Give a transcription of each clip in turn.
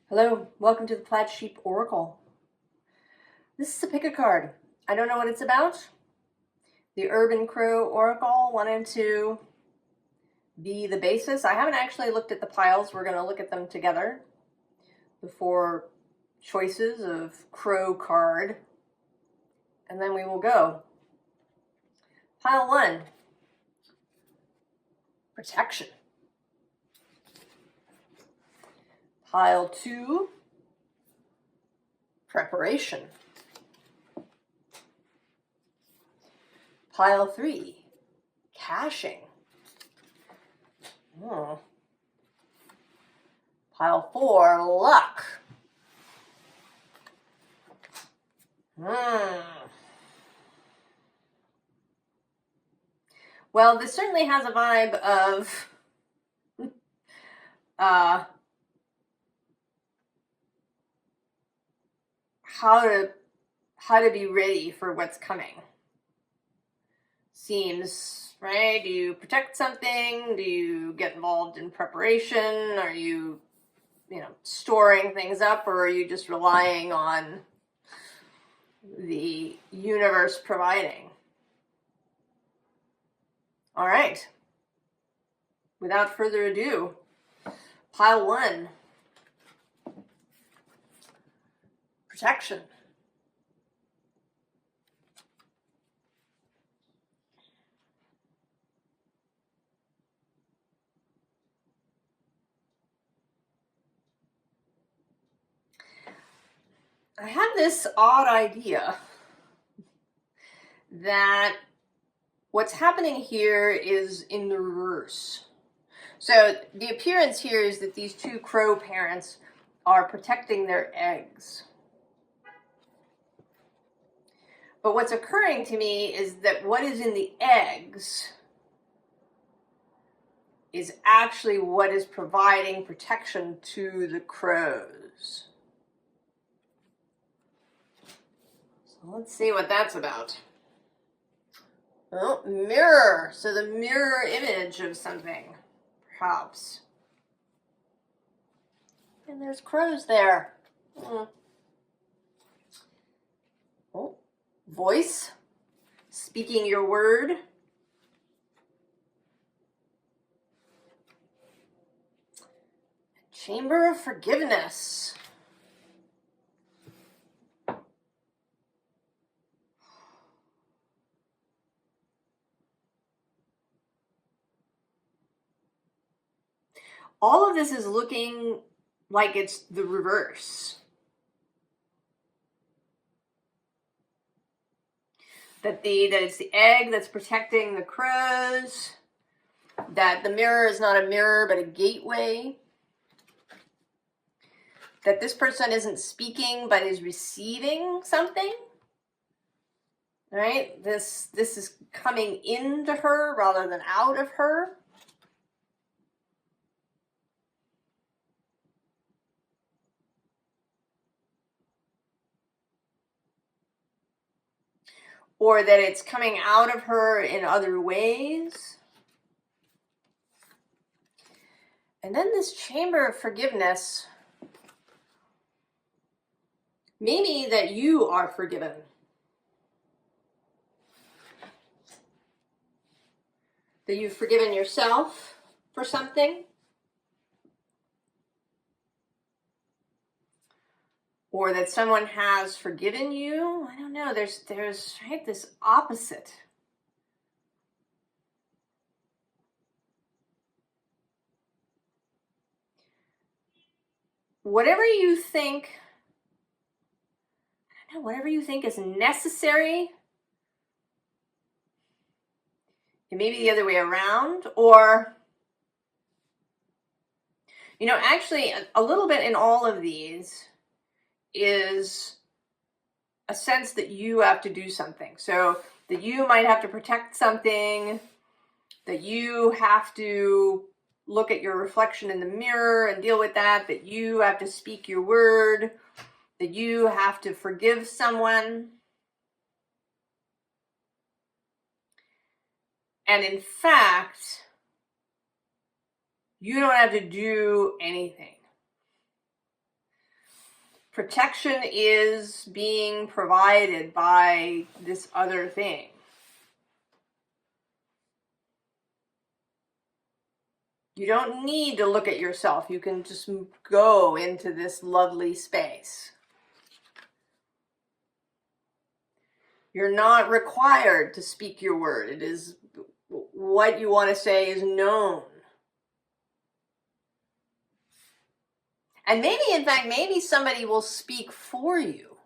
Hello, welcome to the Plaid Sheep Oracle. This is a pick a card. I don't know what it's about. The Urban Crow Oracle wanted to be the basis. I haven't actually looked at the piles. We're going to look at them together. The 4 choices of Crow card. And then we will go. Pile 1. Protection. Pile 2. Preparation. Pile 3. Caching. Pile 4. Luck. Well, this certainly has a vibe of how to be ready for what's coming. Seems, right? Do you protect something? Do you get involved in preparation? Are you, storing things up, or are you just relying on the universe providing? All right. Without further ado, pile 1. Protection. I have this odd idea that what's happening here is in the reverse. So the appearance here is that these 2 crow parents are protecting their eggs. But what's occurring to me is that what is in the eggs is actually what is providing protection to the crows. So let's see what that's about. Oh, mirror. So the mirror image of something, perhaps. And there's crows there. Oh, voice. Speaking your word. Chamber of forgiveness. All of this is looking like it's the reverse. That it's the egg that's protecting the crows. That the mirror is not a mirror but a gateway. That this person isn't speaking but is receiving something. Right? This is coming into her rather than out of her. Or that it's coming out of her in other ways. And then this chamber of forgiveness, maybe that you are forgiven. That you've forgiven yourself for something. Or that someone has forgiven you. I don't know. There's right, this opposite. Whatever you think, I don't know, whatever you think is necessary, it may be the other way around, or, actually a little bit in all of these is a sense that you have to do something. So that you might have to protect something, that you have to look at your reflection in the mirror and deal with that you have to speak your word, that you have to forgive someone. And in fact, you don't have to do anything. Protection is being provided by this other thing. You don't need to look at yourself. You can just go into this lovely space. You're not required to speak your word. It is what you want to say is known. And maybe, in fact, maybe somebody will speak for you.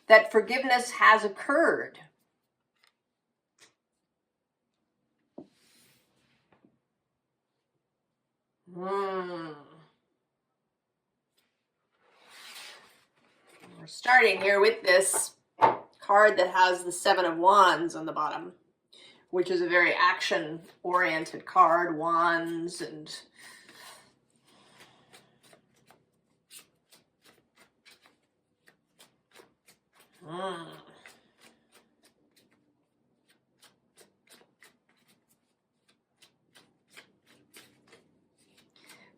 That forgiveness has occurred. We're starting here with this card that has the Seven of Wands on the bottom, which is a very action-oriented card. Wands and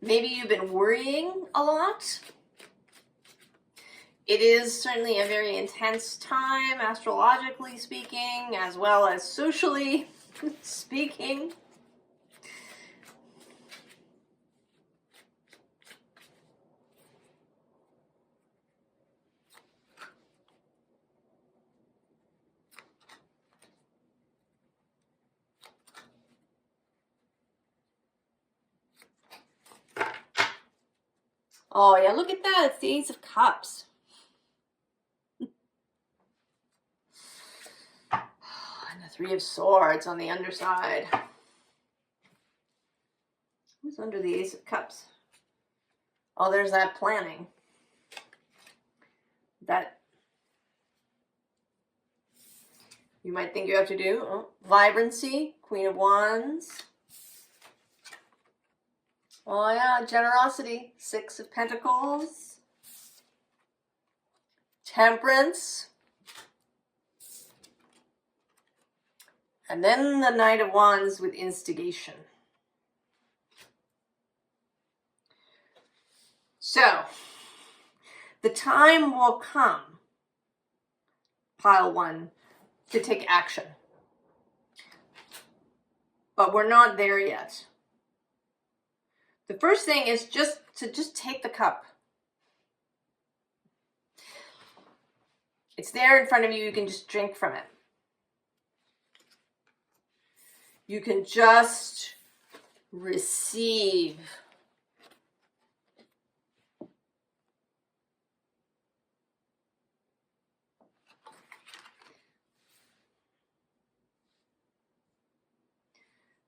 maybe you've been worrying a lot. It is certainly a very intense time, astrologically speaking, as well as socially speaking. Oh yeah, look at that, it's the Ace of Cups. And the Three of Swords on the underside. Who's under the Ace of Cups? Oh, there's that planning. That you might think you have to do. Oh, vibrancy, Queen of Wands. Oh yeah, generosity, Six of Pentacles. Temperance. And then the Knight of Wands with instigation. So, the time will come, pile one, to take action. But we're not there yet. The first thing is just to take the cup. It's there in front of you. You can just drink from it. You can just receive.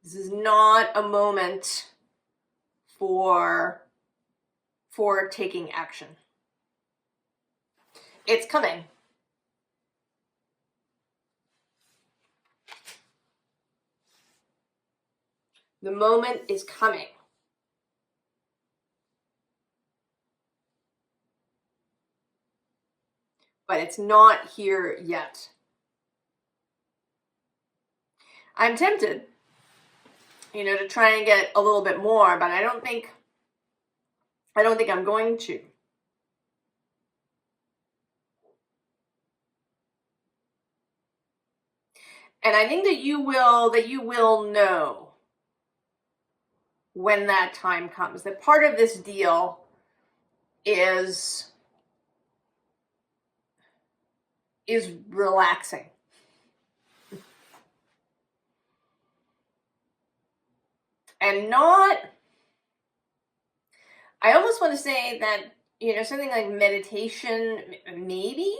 This is not a moment for taking action. It's coming. The moment is coming. But it's not here yet. I'm tempted, to try and get a little bit more, but I don't think I'm going to. And I think that you will know when that time comes. That part of this deal is relaxing. And not, I almost want to say that, something like meditation, maybe.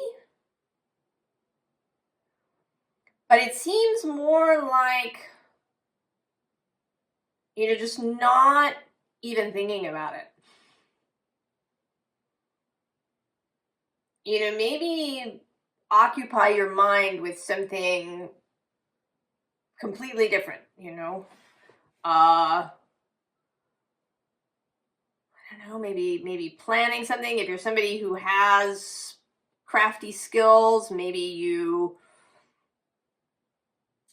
But it seems more like, just not even thinking about it. Maybe occupy your mind with something completely different, I don't know, maybe planning something. If you're somebody who has crafty skills, maybe you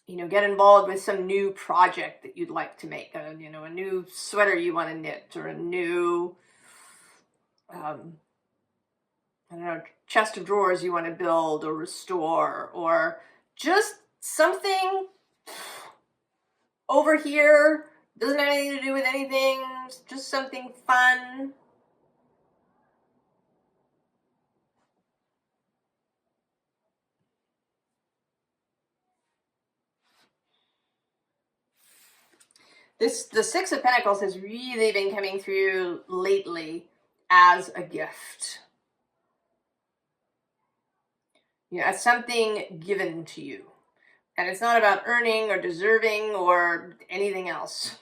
you know, get involved with some new project that you'd like to make, you know, a new sweater you want to knit, or a new, I don't know, chest of drawers you want to build or restore, or just something over here, doesn't have anything to do with anything, just something fun. The Six of Pentacles has really been coming through lately as a gift. You know, as something given to you. And it's not about earning or deserving or anything else.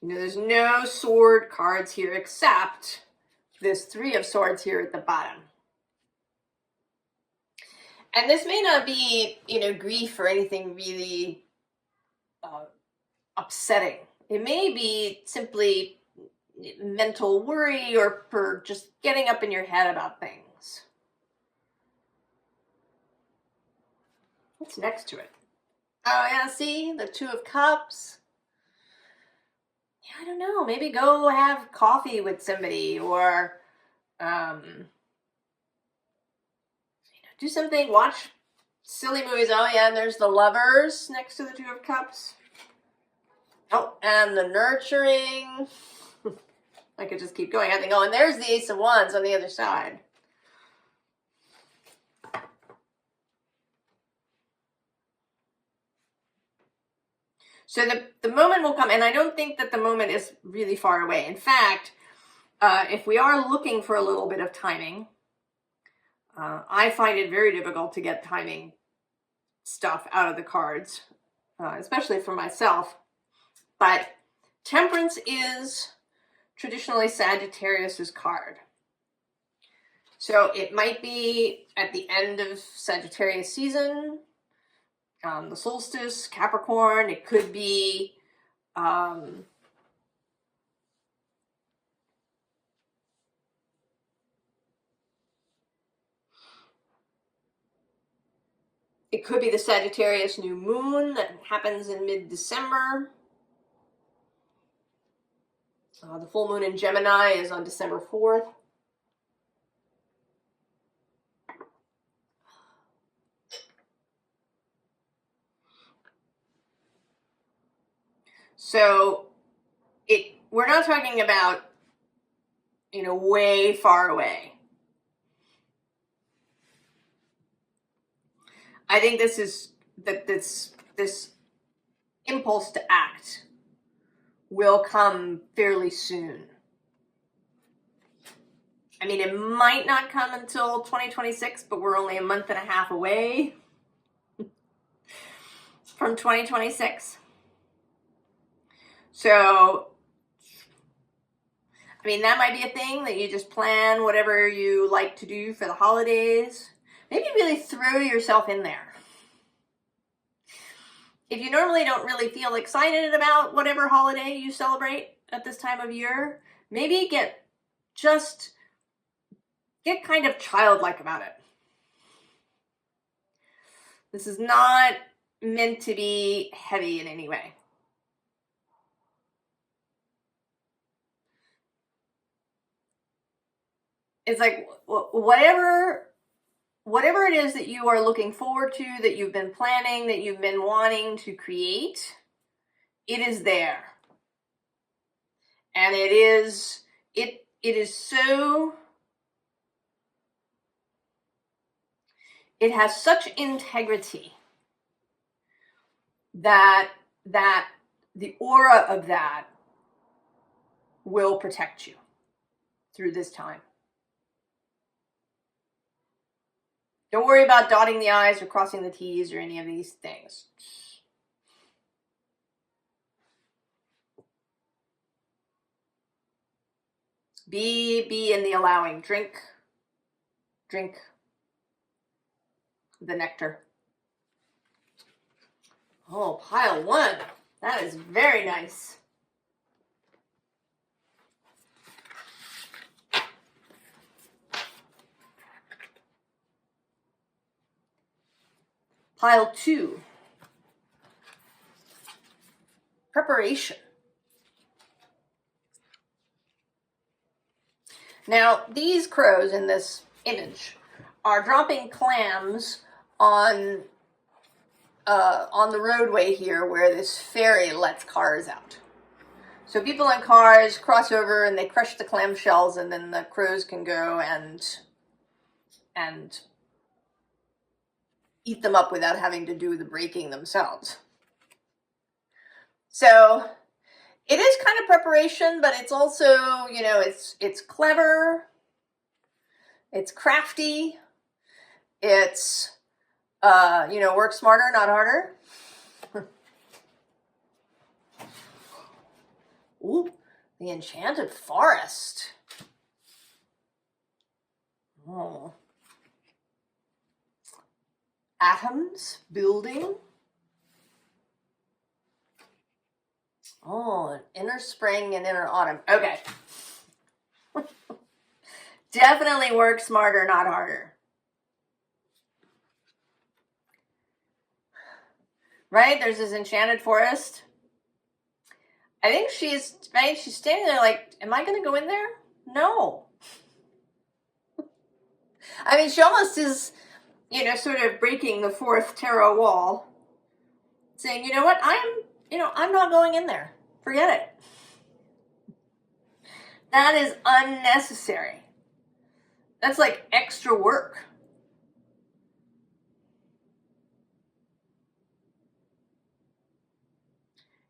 You know, there's no sword cards here except this Three of Swords here at the bottom. And this may not be, you know, grief or anything really upsetting. It may be simply mental worry, or for just getting up in your head about things. What's next to it? Oh yeah, see? The Two of Cups. Yeah, I don't know. Maybe go have coffee with somebody, or do something, watch silly movies. Oh yeah, and there's the Lovers next to the Two of Cups. Oh, and the Nurturing. I could just keep going. I think, oh, and there's the Ace of Wands on the other side. So the moment will come, and I don't think that the moment is really far away. In fact, if we are looking for a little bit of timing, I find it very difficult to get timing stuff out of the cards, especially for myself. But Temperance is traditionally Sagittarius's card. So it might be at the end of Sagittarius season, the solstice, Capricorn. It could be it could be the Sagittarius new moon that happens in mid-December. The full moon in Gemini is on December 4th. So we're not talking about, you know, way far away. I think this impulse to act will come fairly soon. I mean, it might not come until 2026, but we're only a month and a half away from 2026. So, I mean, that might be a thing that you just plan whatever you like to do for the holidays. Maybe really throw yourself in there. If you normally don't really feel excited about whatever holiday you celebrate at this time of year, maybe get kind of childlike about it. This is not meant to be heavy in any way. It's like whatever it is that you are looking forward to, that you've been planning, that you've been wanting to create, it is there. And it is so, it has such integrity that the aura of that will protect you through this time. Don't worry about dotting the I's or crossing the T's or any of these things. Be in the allowing. Drink the nectar. Oh, pile one. That is very nice. Pile 2. Preparation. Now, these crows in this image are dropping clams on the roadway here where this ferry lets cars out. So people in cars cross over and they crush the clam shells, and then the crows can go and eat them up without having to do the breaking themselves. So it is kind of preparation, but it's also, you know, it's clever, it's crafty, it's, you know, work smarter, not harder. Ooh, the enchanted forest. Oh. Atoms, building. Oh, an inner spring and inner autumn. Okay. Definitely work smarter, not harder. Right? There's this enchanted forest. I think she's standing there like, am I going to go in there? No. I mean, she almost is, you know, sort of breaking the fourth tarot wall, saying, you know what, I'm not going in there. Forget it. That is unnecessary. That's like extra work.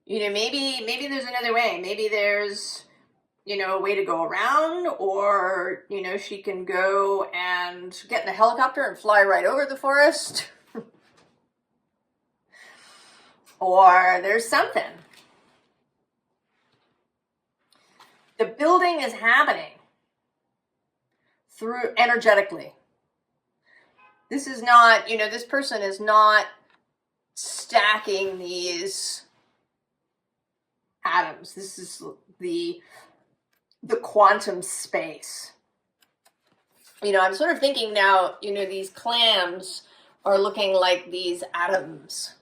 You know, maybe there's another way. Maybe there's, you know, a way to go around, or, you know, she can go and get in a helicopter and fly right over the forest. Or there's something. The building is happening through energetically. This is not, you know, this person is not stacking these atoms. This is the quantum space. You know, I'm sort of thinking now, you know, these clams are looking like these atoms.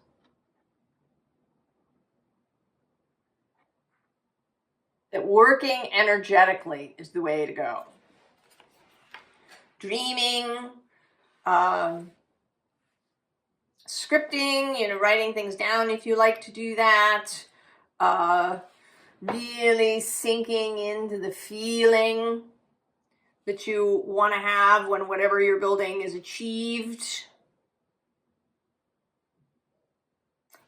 That working energetically is the way to go. Dreaming, scripting, you know, writing things down if you like to do that. Really sinking into the feeling that you want to have when whatever you're building is achieved.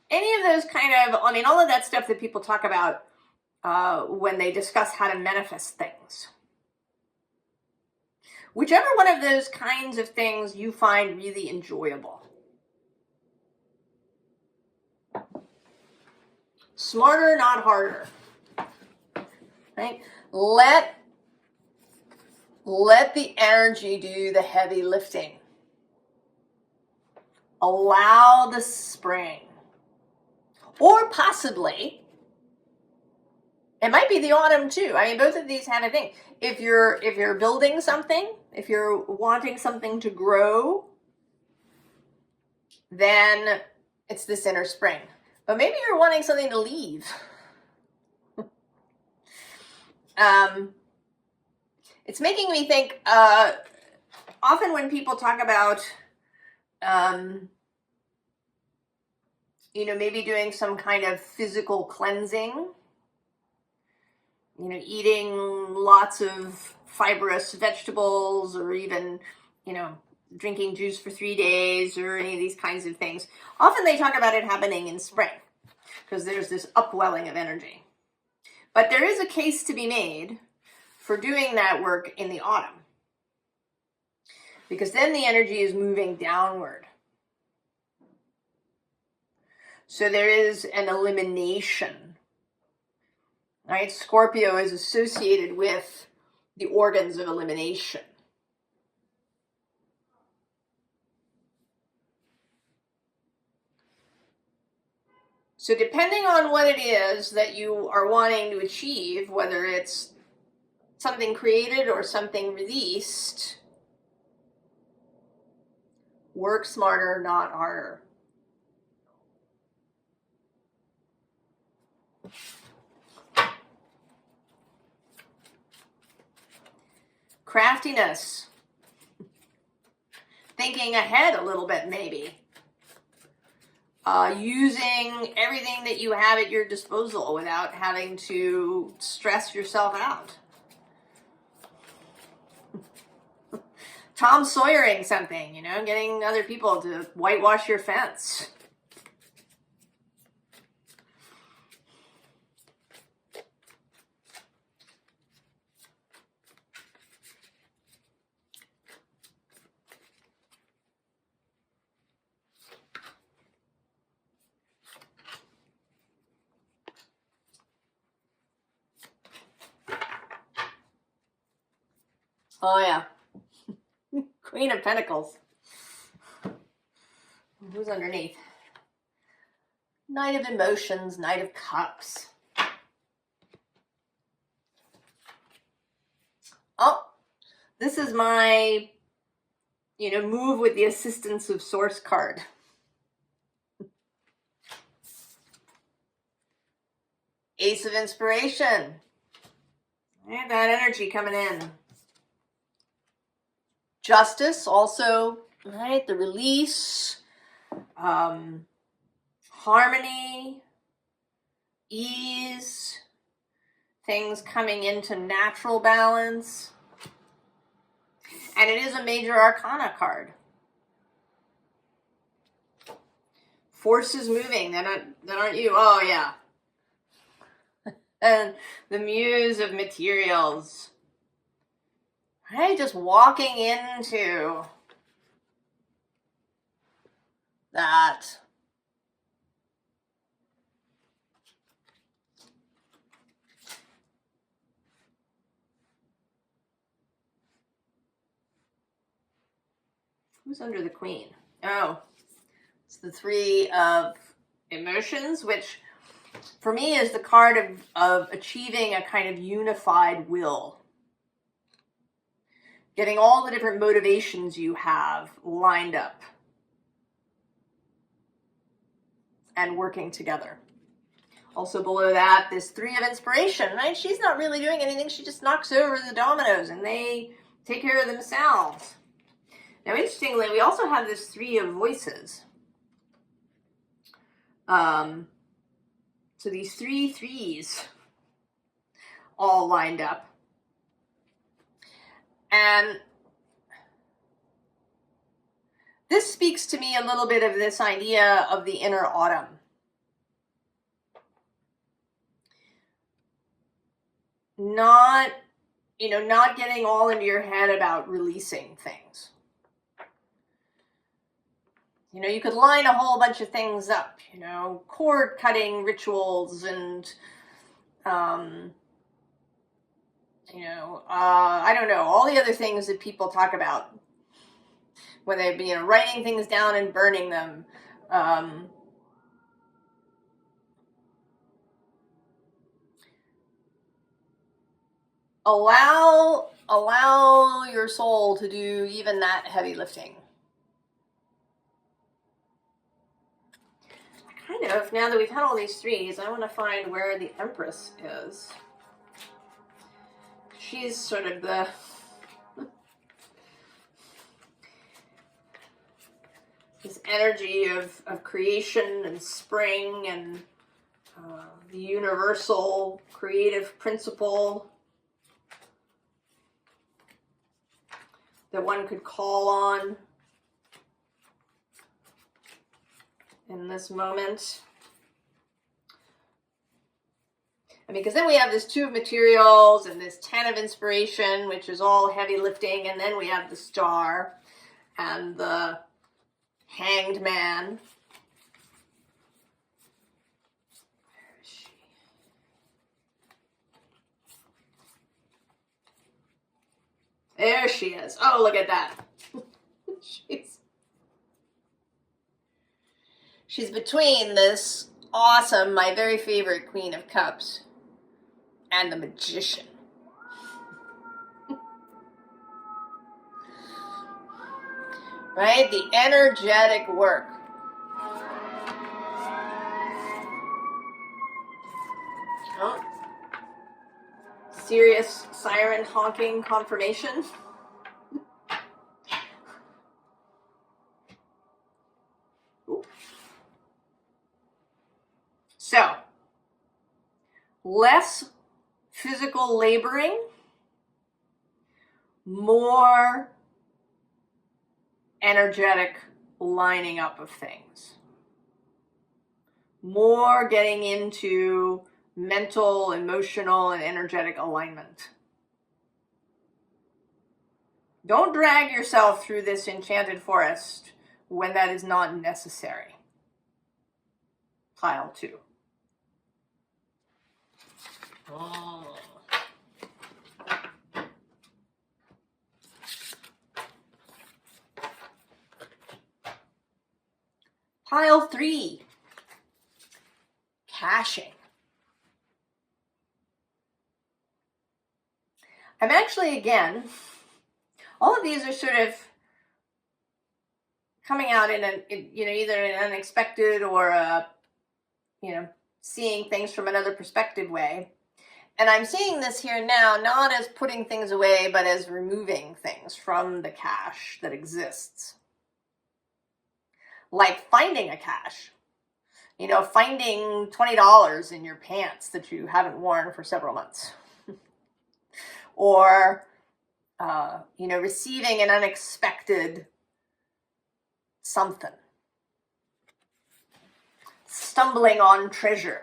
Any of those kind of, I mean, all of that stuff that people talk about when they discuss how to manifest things. Whichever one of those kinds of things you find really enjoyable. Smarter, not harder. Right? Let the energy do the heavy lifting. Allow the spring. Or possibly, it might be the autumn too. I mean, both of these have a thing. If you're building something, if you're wanting something to grow, then it's this inner spring. But maybe you're wanting something to leave. It's making me think, often when people talk about, you know, maybe doing some kind of physical cleansing, you know, eating lots of fibrous vegetables, or even, you know, drinking juice for 3 days, or any of these kinds of things. Often they talk about it happening in spring because there's this upwelling of energy. But there is a case to be made for doing that work in the autumn, because then the energy is moving downward. So there is an elimination. Right? Scorpio is associated with the organs of elimination. So depending on what it is that you are wanting to achieve, whether it's something created or something released, work smarter, not harder. Craftiness. Thinking ahead a little bit, maybe. Using everything that you have at your disposal without having to stress yourself out. Tom Sawyering something, you know, getting other people to whitewash your fence. Oh, yeah. Queen of Pentacles. Who's underneath? Knight of Emotions, Knight of Cups. Oh, this is my, you know, move with the assistance of Source card. Ace of Inspiration. And that energy coming in. Justice, also, right? The release, harmony, ease, things coming into natural balance. And it is a major arcana card. Forces moving, that aren't you. Oh, yeah. And the Muse of Materials. Right, just walking into that. Who's under the Queen? Oh, it's the Three of Emotions, which for me is the card of achieving a kind of unified will. Getting all the different motivations you have lined up and working together. Also below that, this Three of Inspiration, right? She's not really doing anything. She just knocks over the dominoes and they take care of themselves. Now, interestingly, we also have this Three of Voices. So these three threes all lined up. And this speaks to me a little bit of this idea of the inner autumn. Not getting all into your head about releasing things. You know, you could line a whole bunch of things up, you know, cord cutting rituals and, I don't know, all the other things that people talk about, whether it be, you know, writing things down and burning them. Allow your soul to do even that heavy lifting. Kind of, now that we've had all these threes, I want to find where the Empress is. She's sort of the this energy of creation and spring and the universal creative principle that one could call on in this moment. I mean, because then we have this Two of Materials and this Ten of Inspiration, which is all heavy lifting, and then we have the Star and the Hanged Man. Where is she? There she is. Oh, look at that. She's between this awesome, my very favorite Queen of Cups, and the Magician. Right? The energetic work. mysterious siren honking confirmation. So, less physical laboring, more energetic lining up of things, more getting into mental, emotional, and energetic alignment. Don't drag yourself through this enchanted forest when that is not necessary. Pile 2. Oh. Pile 3. Caching. I'm actually, again, all of these are sort of coming out in either an unexpected or a, seeing things from another perspective way. And I'm seeing this here now, not as putting things away, but as removing things from the cache that exists. Like finding a cache. Finding $20 in your pants that you haven't worn for several months. Or, receiving an unexpected something. Stumbling on treasure.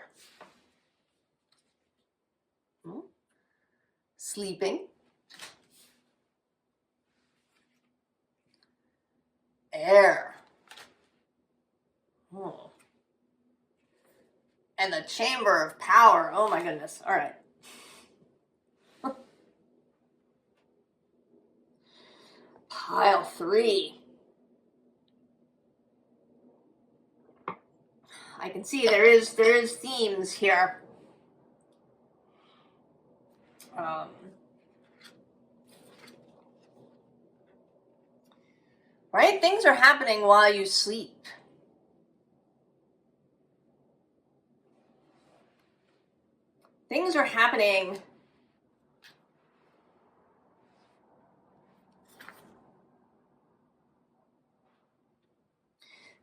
Sleeping. Air. And the Chamber of Power. Oh my goodness. All right. Pile 3. I can see there is themes here. Right? Things are happening while you sleep. Things are happening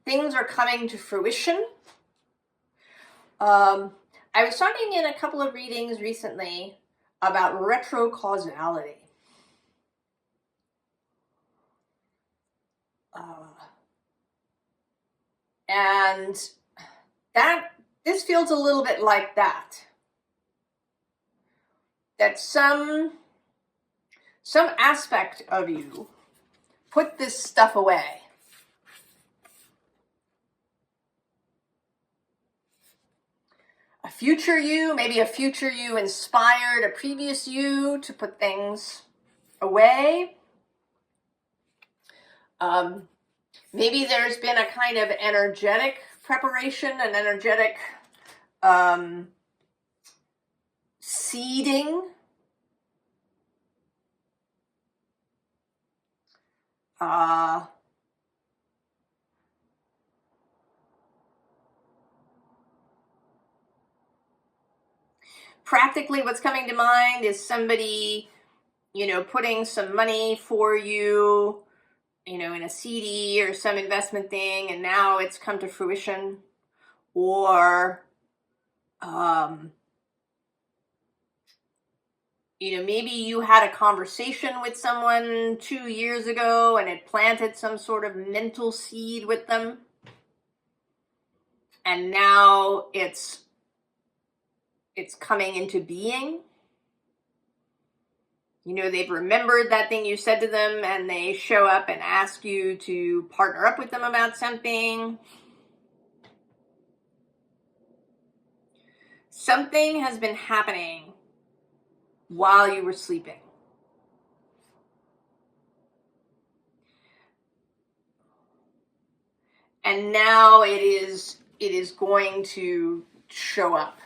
things are coming to fruition. I was talking in a couple of readings recently about retrocausality. And this feels a little bit like that. That some aspect of you put this stuff away. A future you, maybe a future you inspired a previous you to put things away. Maybe there's been a kind of energetic preparation, an energetic seeding. Practically, what's coming to mind is somebody, putting some money for you, in a CD or some investment thing, and now it's come to fruition. Or, maybe you had a conversation with someone 2 years ago and it planted some sort of mental seed with them. And now it's coming into being. They've remembered that thing you said to them and they show up and ask you to partner up with them about something. Something has been happening while you were sleeping. And now it is going to show up.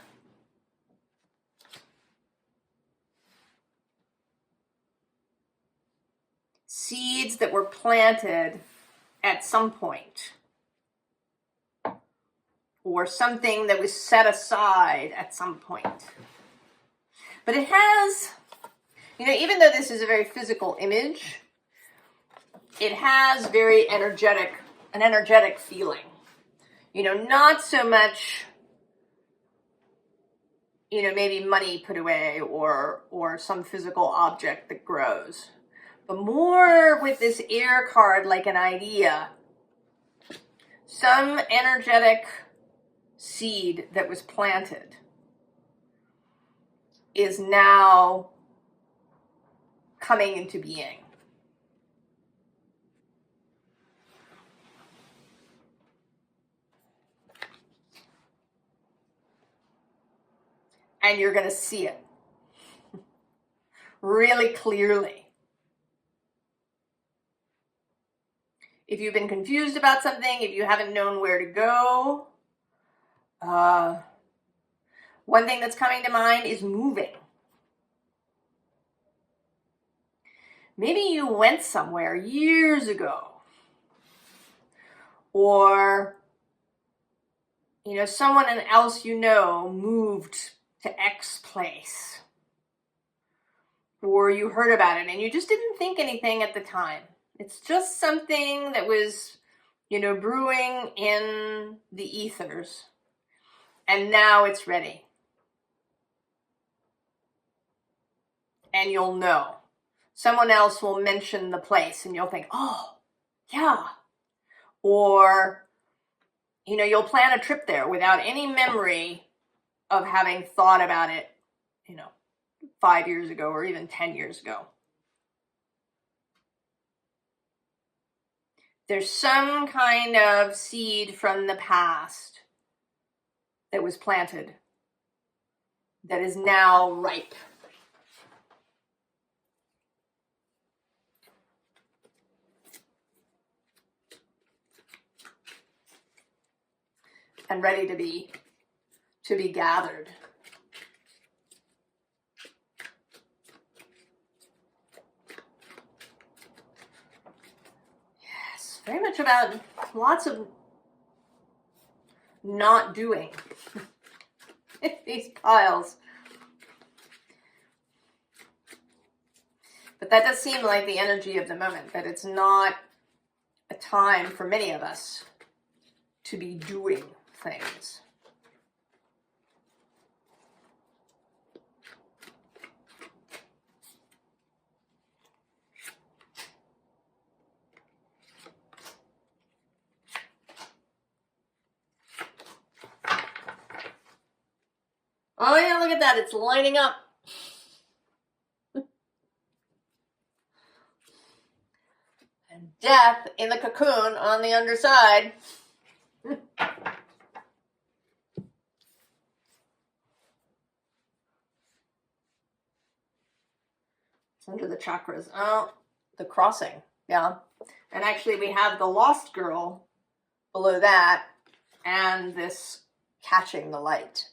Seeds that were planted at some point, or something that was set aside at some point. But it has You know, even though this is a very physical image, it has very an energetic feeling. You know, not so much, you know, maybe money put away or some physical object that grows, but more with this air card, like an idea, some energetic seed that was planted is now coming into being. And you're going to see it really clearly. If you've been confused about something, if you haven't known where to go, one thing that's coming to mind is moving. Maybe you went somewhere years ago, or, you know, someone else you know moved to X place, or you heard about it and you just didn't think anything at the time. It's just something that was, you know, brewing in the ethers, and now it's ready. And you'll know. Someone else will mention the place and you'll think, oh, yeah. Or, you know, you'll plan a trip there without any memory of having thought about it, you know, 5 years ago or even 10 years ago. There's some kind of seed from the past that was planted that is now ripe. And ready to be gathered. Yes, very much about lots of not doing these piles. But that does seem like the energy of the moment, that it's not a time for many of us to be doing things. Oh yeah, look at that, it's lining up. And death in the cocoon on the underside. Under the chakras. Oh, the crossing. Yeah. And actually we have the lost girl below that and this catching the light.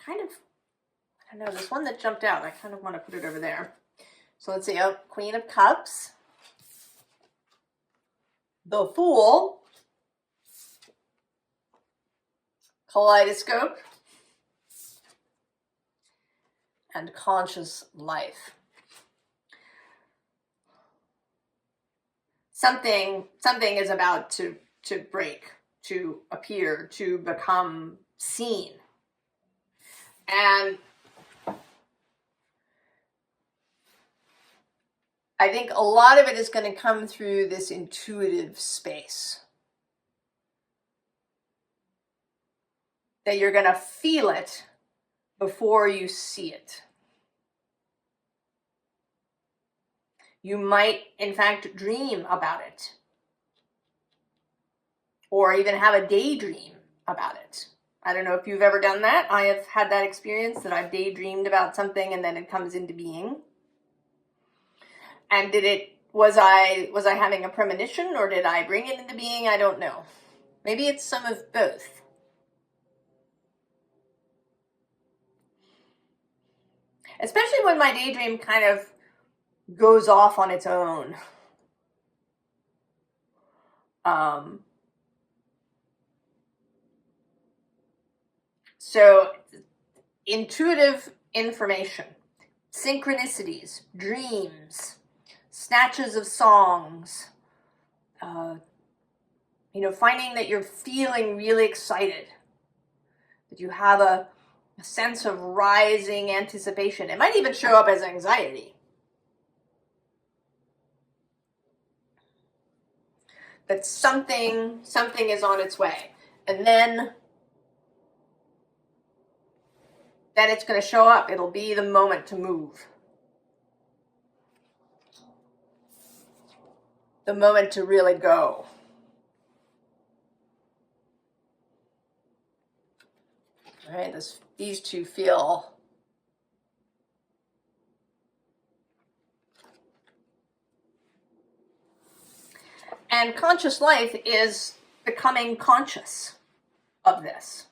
Kind of, I don't know, this one that jumped out, I kind of want to put it over there. So let's see, oh, Queen of Cups, the Fool, Kaleidoscope, and Conscious Life. Something is about to break, to appear, to become seen. And I think a lot of it is going to come through this intuitive space. That you're going to feel it before you see it. You might, in fact, dream about it. Or even have a daydream about it. I don't know if you've ever done that. I have had that experience that I've daydreamed about something and then it comes into being. And was I having a premonition or did I bring it into being? I don't know. Maybe it's some of both. Especially when my daydream kind of goes off on its own. So intuitive information, synchronicities, dreams, snatches of songs, finding that you're feeling really excited, that you have a sense of rising anticipation. It might even show up as anxiety. That something is on its way. And then it's going to show up. It'll be the moment to move. The moment to really go. All right, these two feel and conscious life is becoming conscious of this,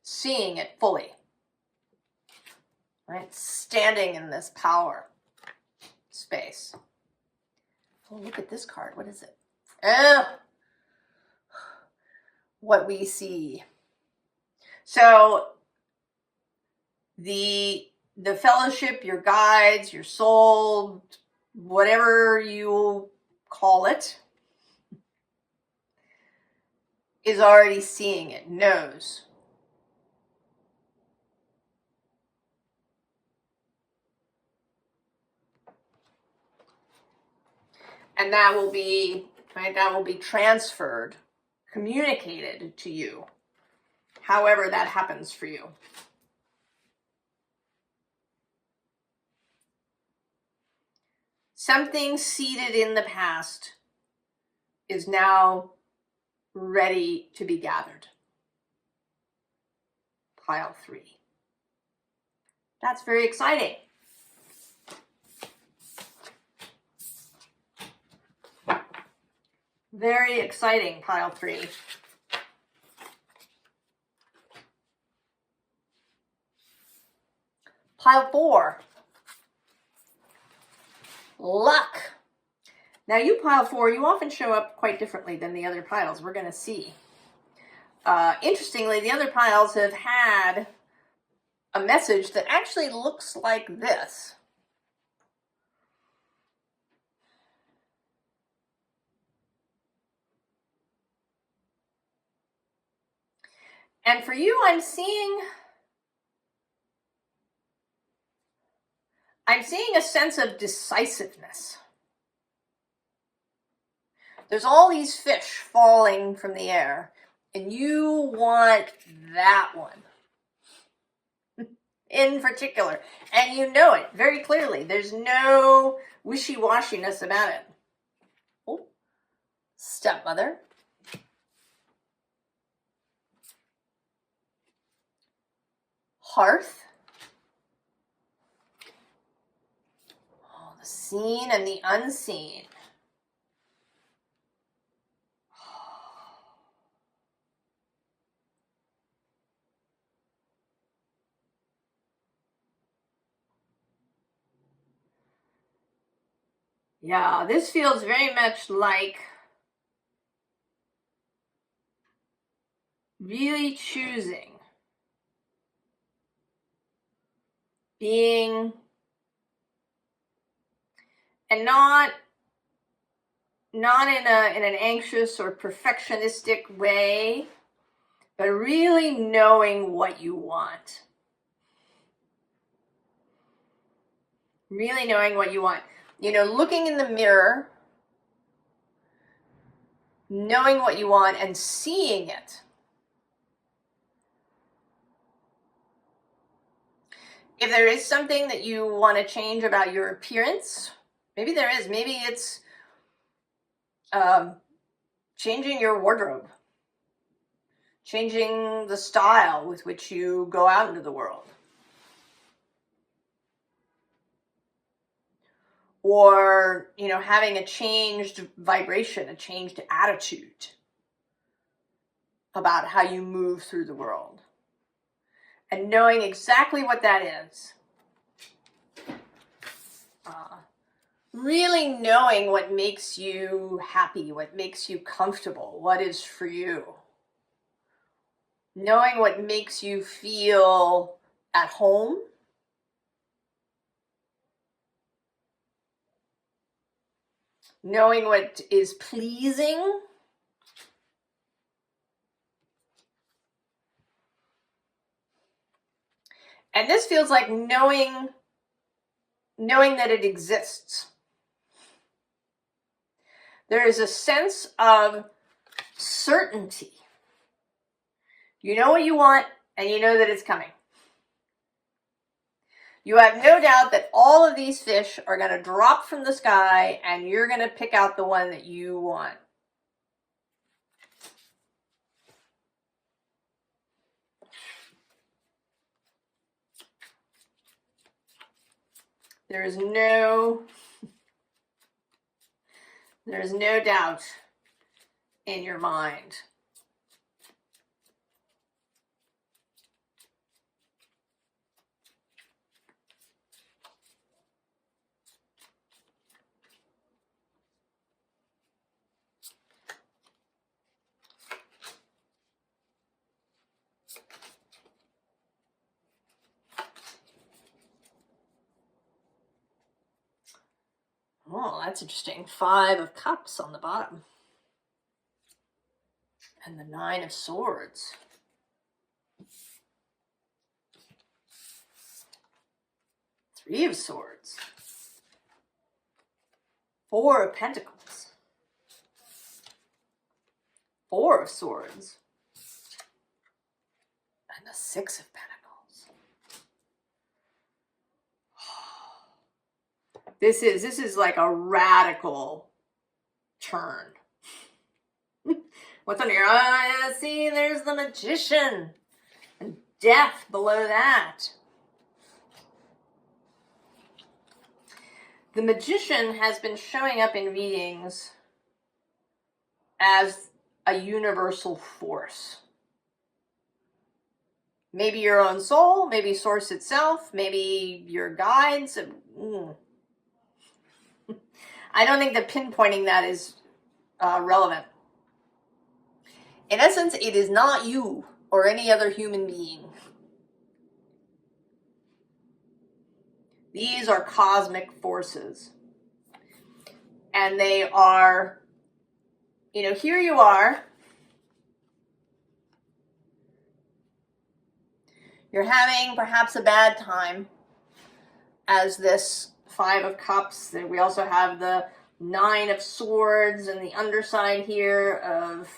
seeing it fully, right? Standing in this power space. Oh, look at this card. What is it? What we see. So the fellowship, your guides, your soul, whatever you call it, is already seeing it, knows. And that will be, right, that will be transferred, communicated to you, however that happens for you. Something seated in the past is now ready to be gathered. Pile 3. That's very exciting. Very exciting, pile 3. Pile 4. Luck. Now you pile 4, you often show up quite differently than the other piles. We're going to see. Interestingly, the other piles have had a message that actually looks like this. And for you, I'm seeing a sense of decisiveness. There's all these fish falling from the air, and you want that one in particular. And you know it very clearly. There's no wishy-washiness about it. Oh, stepmother. Hearth. Oh, the seen and the unseen. Yeah, this feels very much like really choosing, being, and not in an anxious or perfectionistic way, but really knowing what you want. Really knowing what you want. Looking in the mirror, knowing what you want and seeing it. If there is something that you want to change about your appearance, maybe there is. Maybe it's changing your wardrobe, changing the style with which you go out into the world. Or, having a changed vibration, a changed attitude about how you move through the world. And knowing exactly what that is. Really knowing what makes you happy, what makes you comfortable, what is for you. knowing what makes you feel at home, knowing what is pleasing, and this feels like knowing that it exists. There is a sense of certainty. You know what you want, and you know that it's coming. You have no doubt that all of these fish are going to drop from the sky, and you're going to pick out the one that you want. There is no doubt in your mind. Oh, that's interesting. 5 of Cups on the bottom. And the 9 of Swords. Three of Swords. 4 of Pentacles. 4 of Swords. And the 6 of Pentacles. This is like a radical turn. What's on your eye? See, there's the Magician. And Death below that. The Magician has been showing up in readings as a universal force. Maybe your own soul, maybe Source itself, maybe your guides. I don't think that pinpointing that is relevant. In essence, it is not you or any other human being. These are cosmic forces. And they are, here you are. You're having perhaps a bad time as this 5 of Cups. We also have the 9 of Swords and the underside here of,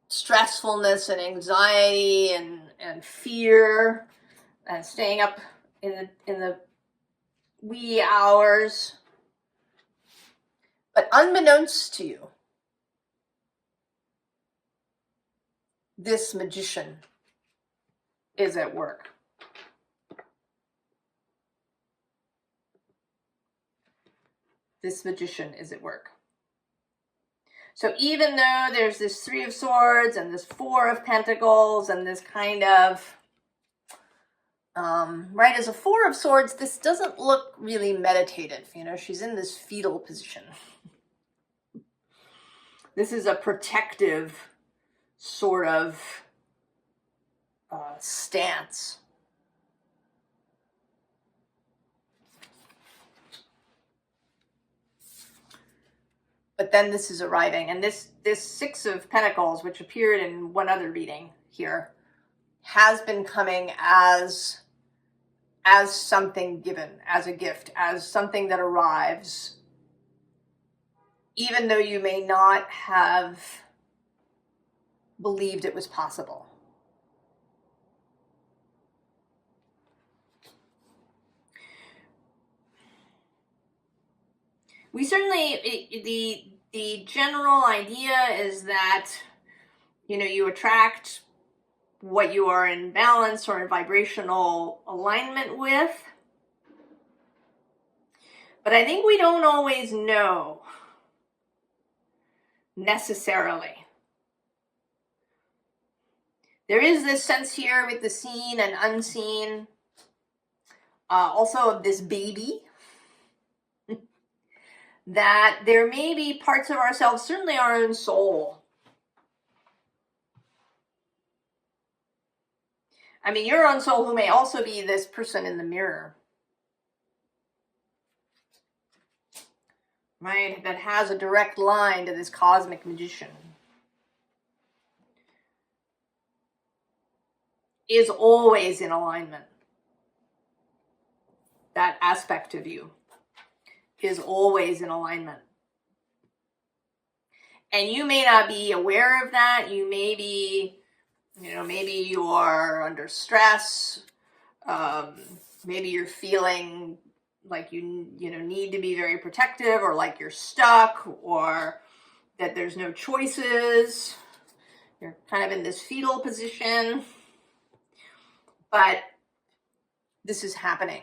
stressfulness and anxiety and fear and staying up in the wee hours. But unbeknownst to you, this Magician is at work. This Magician is at work. So even though there's this 3 of Swords and this 4 of Pentacles and this kind of, right, as a 4 of Swords, this doesn't look really meditative. She's in this fetal position. This is a protective sort of stance. But then this is arriving, and this 6 of Pentacles, which appeared in one other reading here, has been coming as something given, as a gift, as something that arrives, even though you may not have believed it was possible. We certainly, the general idea is that, you attract what you are in balance or in vibrational alignment with. But I think we don't always know necessarily. There is this sense here with the seen and unseen, also of this baby, that there may be parts of ourselves, certainly our own soul, I mean, your own soul, who may also be this person in the mirror, right, that has a direct line to this cosmic magician, is always in alignment. That aspect of you is always in alignment. And you may not be aware of that. You may be, maybe you are under stress. Maybe you're feeling like you need to be very protective, or like you're stuck, or that there's no choices. You're kind of in this fetal position. But this is happening.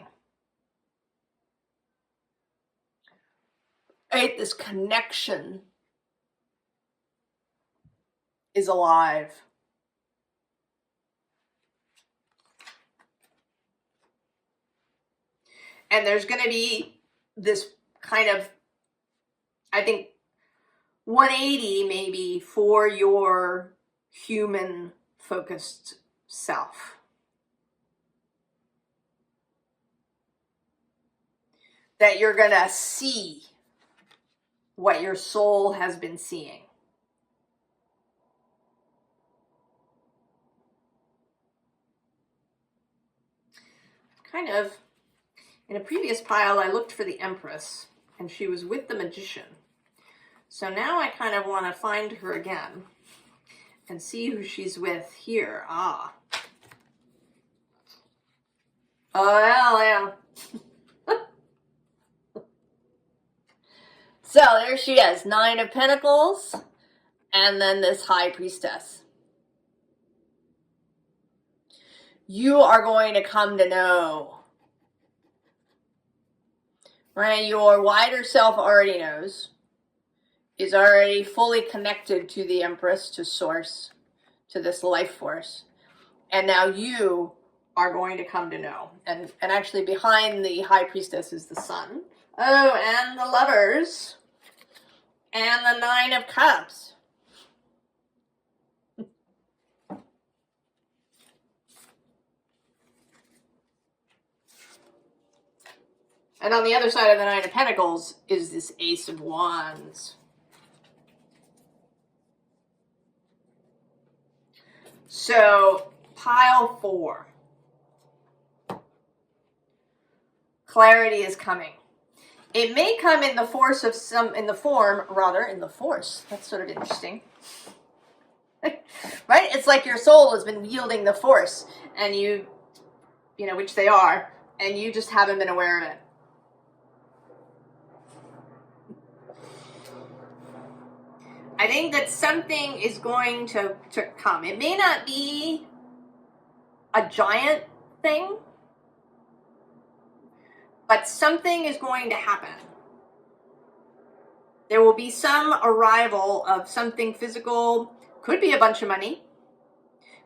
Right? This connection is alive. And there's going to be this kind of, I think, 180 maybe for your human focused self. That you're going to see what your soul has been seeing. Kind of, in a previous pile, I looked for the Empress, and she was with the Magician. So now I kind of want to find her again and see who she's with here. Ah. Oh, yeah. So there she is, 9 of Pentacles, and then this High Priestess. You are going to come to know, right? Your wider self already knows, is already fully connected to the Empress, to Source, to this life force. And now you are going to come to know. And actually behind the High Priestess is the Sun. Oh, and the Lovers. And the 9 of Cups. And on the other side of the 9 of Pentacles is this Ace of Wands. So, pile 4. Clarity is coming. It may come in the force of in the force. That's sort of interesting. Right? It's like your soul has been wielding the force, and you know, which they are, and you just haven't been aware of it. I think that something is going to come. It may not be a giant thing, but something is going to happen. There will be some arrival of something physical. Could be a bunch of money.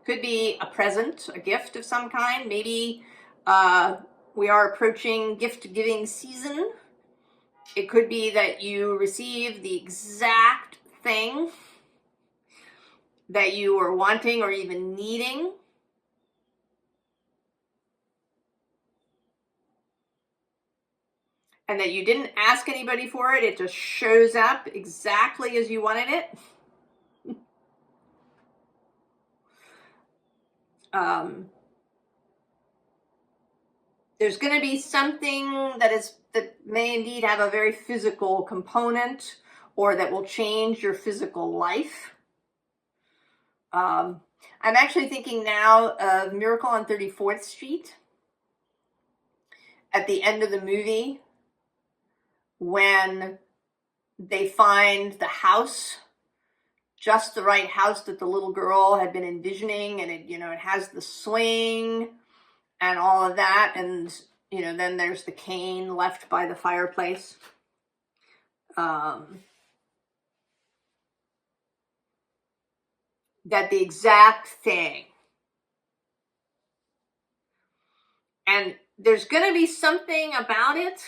Could be a present, a gift of some kind. Maybe we are approaching gift-giving season. It could be that you receive the exact thing that you were wanting or even needing. And that you didn't ask anybody for it. It just shows up exactly as you wanted it. There's going to be something that may indeed have a very physical component, or that will change your physical life. I'm actually thinking now of Miracle on 34th Street at the end of the movie, when they find the house, just the right house that the little girl had been envisioning, and it has the swing and all of that, and then there's the cane left by the fireplace. That the exact thing. And there's going to be something about it,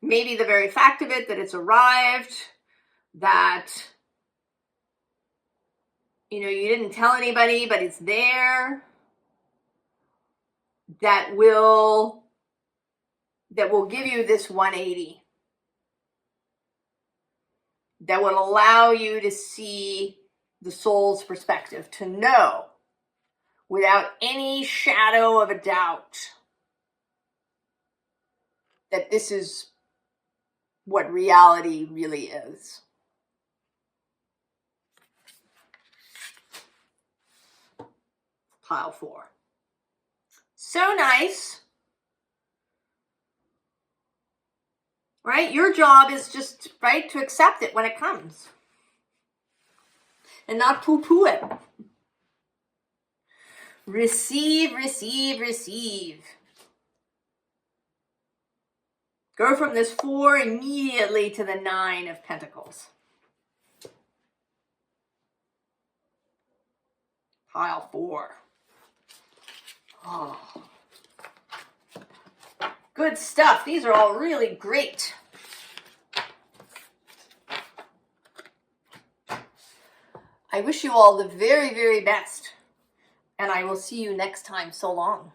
maybe the very fact of it, that it's arrived, that you didn't tell anybody, but it's there. that will give you this 180. That would allow you to see the soul's perspective, to know without any shadow of a doubt that this is what reality really is. Pile 4. So nice. Right? Your job is just, right, to accept it when it comes. And not poo-poo it. Receive, receive, receive. Go from this 4 immediately to the 9 of Pentacles. Pile 4. Oh. Good stuff. These are all really great. I wish you all the very, very best. And I will see you next time. So long.